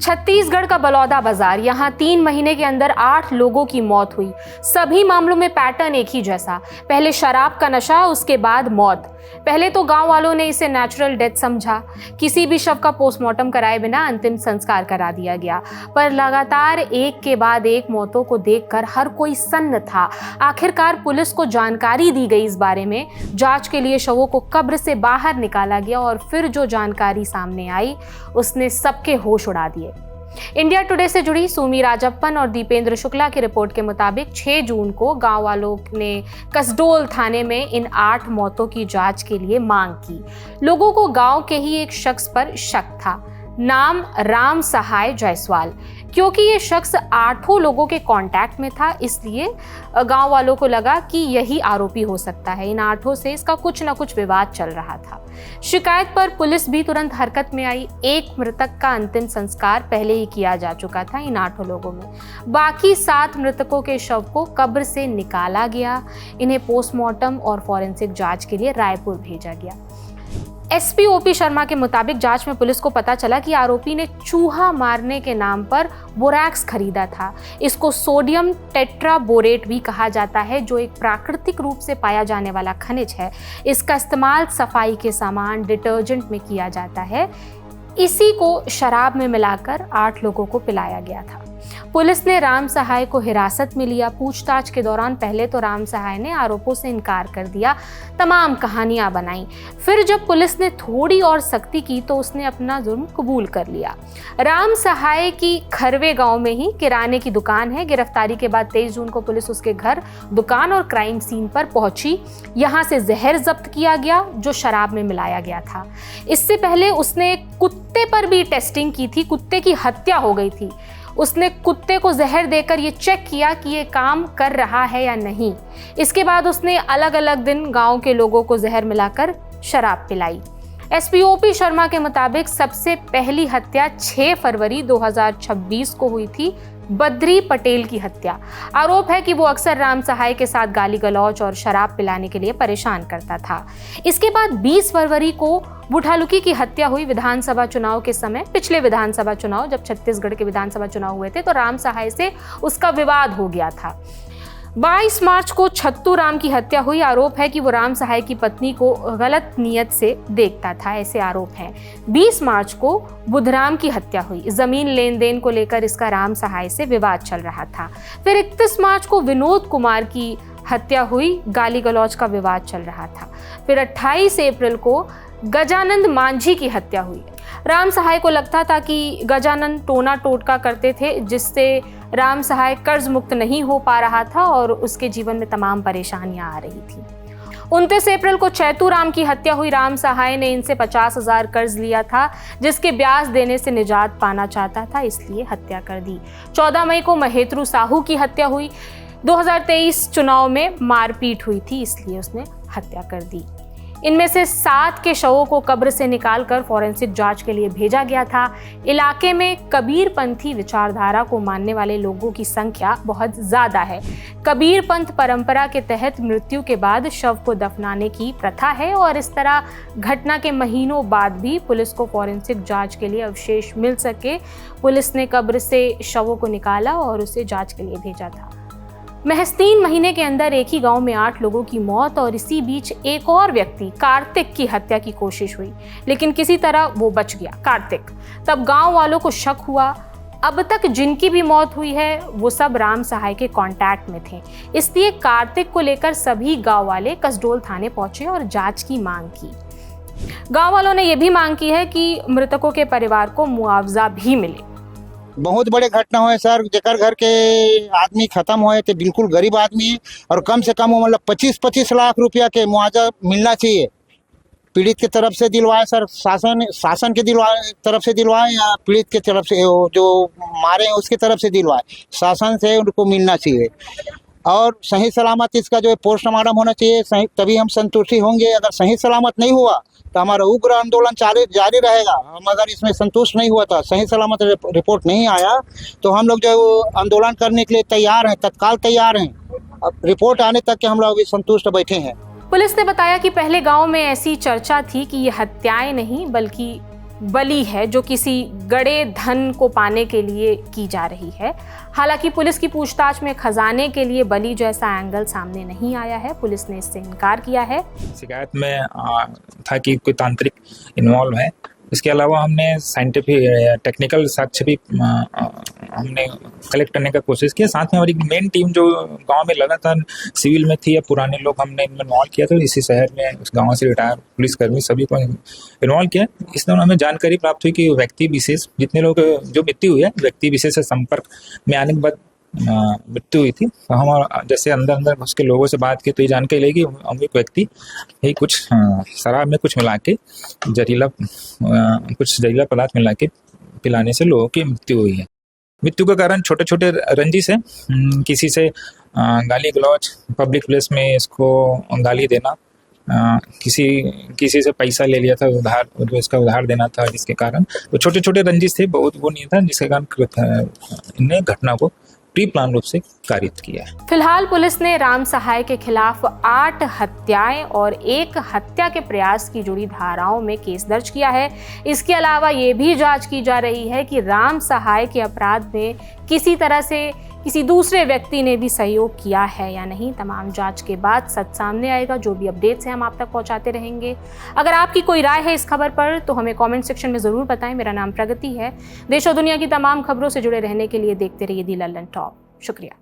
छत्तीसगढ़ का बलौदा बाजार, यहाँ 3 महीने के अंदर 8 लोगों की मौत हुई। सभी मामलों में पैटर्न एक ही जैसा, पहले शराब का नशा, उसके बाद मौत। पहले तो गांव वालों ने इसे नेचुरल डेथ समझा, किसी भी शव का पोस्टमार्टम कराए बिना अंतिम संस्कार करा दिया गया। पर लगातार एक के बाद एक मौतों को देखकर हर कोई सन्न था। आखिरकार पुलिस को जानकारी दी गई इस बारे में, जांच के लिए शवों को कब्र से बाहर निकाला गया और फिर जो जानकारी सामने आई उसने सबके होश उड़ा दिए। इंडिया टुडे से जुड़ी सुमी राजप्पन और दीपेंद्र शुक्ला की रिपोर्ट के मुताबिक 6 जून को गांव वालों ने कसडोल थाने में इन 8 मौतों की जांच के लिए मांग की। लोगों को गांव के ही एक शख्स पर शक था, नाम राम सहाय जायसवाल। क्योंकि ये शख्स 8 लोगों के कांटेक्ट में था, इसलिए गांव वालों को लगा कि यही आरोपी हो सकता है। इन 8 से इसका कुछ न कुछ विवाद चल रहा था। शिकायत पर पुलिस भी तुरंत हरकत में आई। एक मृतक का अंतिम संस्कार पहले ही किया जा चुका था इन 8 लोगों में। बाकी 7 मृतकों के शव को कब्र से निकाला गया। इन्हें पोस्टमार्टम और फॉरेंसिक जांच के लिए रायपुर भेजा गया। एसपी ओपी शर्मा के मुताबिक जांच में पुलिस को पता चला कि आरोपी ने चूहा मारने के नाम पर बोरैक्स खरीदा था। इसको सोडियम टेट्राबोरेट भी कहा जाता है, जो एक प्राकृतिक रूप से पाया जाने वाला खनिज है। इसका इस्तेमाल सफाई के सामान, डिटर्जेंट में किया जाता है। इसी को शराब में मिलाकर 8 लोगों को पिलाया गया था। पुलिस ने राम सहाय को हिरासत में लिया। पूछताछ के दौरान पहले तो राम सहाय ने आरोपों से इनकार कर दिया, तमाम कहानियां बनाई। फिर जब पुलिस ने थोड़ी और सख्ती की तो उसने अपना जुर्म कबूल कर लिया। राम सहाय की खरवे गांव में ही किराने की दुकान है। गिरफ्तारी के बाद 23 जून को पुलिस उसके घर, दुकान और क्राइम सीन पर पहुंची। यहां से जहर जब्त किया गया जो शराब में मिलाया गया था। इससे पहले उसने कुत्ते पर भी टेस्टिंग की थी। कुत्ते की हत्या हो गई थी। उसने कुत्ते को जहर देकर ये चेक किया कि ये काम कर रहा है या नहीं। इसके बाद उसने अलग अलग दिन गांव के लोगों को जहर मिलाकर शराब पिलाई। एसपी ओपी शर्मा के मुताबिक सबसे पहली हत्या 6 फरवरी 2026 को हुई थी, बद्री पटेल की हत्या। आरोप है कि वो अक्सर राम सहाय के साथ गाली गलौज और शराब पिलाने के लिए परेशान करता था। इसके बाद 20 फरवरी को बुढ़ालुकी की हत्या हुई। विधानसभा चुनाव के समय, पिछले विधानसभा चुनाव, जब छत्तीसगढ़ के विधानसभा चुनाव हुए थे तो राम सहाय से उसका विवाद हो गया था। 22 मार्च को छत्तू राम की हत्या हुई। आरोप है कि वो राम सहाय की पत्नी को गलत नियत से देखता था, ऐसे आरोप हैं। 20 मार्च को बुधराम की हत्या हुई। जमीन लेन देन को लेकर इसका राम सहाय से विवाद चल रहा था। फिर 31 मार्च को विनोद कुमार की हत्या हुई, गाली गलौज का विवाद चल रहा था। फिर 28 अप्रैल को गजानंद मांझी की हत्या हुई। राम सहाय को लगता था कि गजानंद टोना टोटका करते थे, जिससे राम सहाय कर्ज मुक्त नहीं हो पा रहा था और उसके जीवन में तमाम परेशानियां आ रही थी। 29 अप्रैल को चैतू राम की हत्या हुई। राम सहाय ने इनसे 50,000 कर्ज लिया था, जिसके ब्याज देने से निजात पाना चाहता था, इसलिए हत्या कर दी। 14 मई को महेत्रु साहू की हत्या हुई। 2023 चुनाव में मारपीट हुई थी, इसलिए उसने हत्या कर दी। इनमें से 7 के शवों को कब्र से निकालकर फॉरेंसिक जांच के लिए भेजा गया था। इलाके में कबीरपंथी विचारधारा को मानने वाले लोगों की संख्या बहुत ज़्यादा है। कबीरपंथ परंपरा के तहत मृत्यु के बाद शव को दफनाने की प्रथा है और इस तरह घटना के महीनों बाद भी पुलिस को फॉरेंसिक जांच के लिए अवशेष मिल सके। पुलिस ने कब्र से शवों को निकाला और उसे जांच के लिए भेजा था। महज 3 महीने के अंदर एक ही गांव में 8 लोगों की मौत और इसी बीच एक और व्यक्ति कार्तिक की हत्या की कोशिश हुई, लेकिन किसी तरह वो बच गया, कार्तिक। तब गांव वालों को शक हुआ। अब तक जिनकी भी मौत हुई है वो सब राम सहाय के कांटेक्ट में थे, इसलिए कार्तिक को लेकर सभी गांव वाले कसडोल थाने पहुंचे और जांच की मांग की। गांव वालों ने यह भी मांग की है कि मृतकों के परिवार को मुआवजा भी मिले। बहुत बड़े घटना हुए सर, जेकर घर के आदमी खत्म हुए थे, बिल्कुल गरीब आदमी है और कम से कम मतलब 25-25 लाख रुपया के मुआवजा मिलना चाहिए। पीड़ित की तरफ से दिलवाए सर, शासन के तरफ से दिलवाए या पीड़ित के तरफ से, जो मारे हैं उसकी तरफ से दिलवाए, शासन से उनको मिलना चाहिए। और सही सलामत इसका जो है पोस्टमार्टम होना चाहिए, सही, तभी हम संतुष्टि होंगे। अगर सही सलामत नहीं हुआ तो हमारा उग्र आंदोलन जारी रहेगा। हम अगर इसमें संतुष्ट नहीं हुआ था, सही सलामत रिपोर्ट नहीं आया, तो हम लोग जो आंदोलन करने के लिए तैयार हैं, तत्काल तैयार हैं। अब रिपोर्ट आने तक के हम लोग अभी संतुष्ट बैठे हैं। पुलिस ने बताया कि पहले गांव में ऐसी चर्चा थी कि ये हत्याएं नहीं बल्कि बलि है जो किसी गड़े धन को पाने के लिए की जा रही है। हालांकि पुलिस की पूछताछ में खजाने के लिए बलि जैसा एंगल सामने नहीं आया है। पुलिस ने इससे इनकार किया है। शिकायत में था कि कोई तांत्रिक इन्वॉल्व है। इसके अलावा हमने साइंटिफिक टेक्निकल साक्ष्य भी हमने कलेक्ट करने का कोशिश किया। साथ में हमारी मेन टीम जो गांव में लगातार सिविल में थी या पुराने लोग हमने इनमें इन्वॉल्व किया। तो इसी शहर में उस गांव से रिटायर पुलिसकर्मी सभी को इन्वॉल्व किया। इस दौरान हमें जानकारी प्राप्त हुई कि व्यक्ति विशेष जितने लोग जो मृत्यु हुई है व्यक्ति विशेष से संपर्क में आने के बाद मृत्यु हुई थी। तो हम जैसे अंदर उसके लोगों से बात की तो ये जानकारी लगी कि एक व्यक्ति ही कुछ शराब में कुछ मिला के कुछ जहरीला पदार्थ मिला के पिलाने से लोगों की मृत्यु हुई है। मृत्यु का कारण छोटे छोटे रंजिश है। किसी से गाली गलौज, पब्लिक प्लेस में इसको गाली देना, किसी से पैसा ले लिया था उधार, जो इसका उधार देना था, जिसके कारण वो छोटे छोटे रंजिश थे, बहुत वो नहीं था, जिसके कारण इन्हें घटना को प्री प्लान रूप से कारित किया है। फिलहाल पुलिस ने राम सहाय के खिलाफ 8 हत्याएं और 1 हत्या के प्रयास की जुड़ी धाराओं में केस दर्ज किया है। इसके अलावा ये भी जांच की जा रही है कि राम सहाय के अपराध में किसी तरह से किसी दूसरे व्यक्ति ने भी सहयोग किया है या नहीं। तमाम जांच के बाद सच सामने आएगा। जो भी अपडेट्स हैं हम आप तक पहुंचाते रहेंगे। अगर आपकी कोई राय है इस खबर पर तो हमें कमेंट सेक्शन में ज़रूर बताएं। मेरा नाम प्रगति है। देश और दुनिया की तमाम खबरों से जुड़े रहने के लिए देखते रहिए दी लल्लन टॉप। शुक्रिया।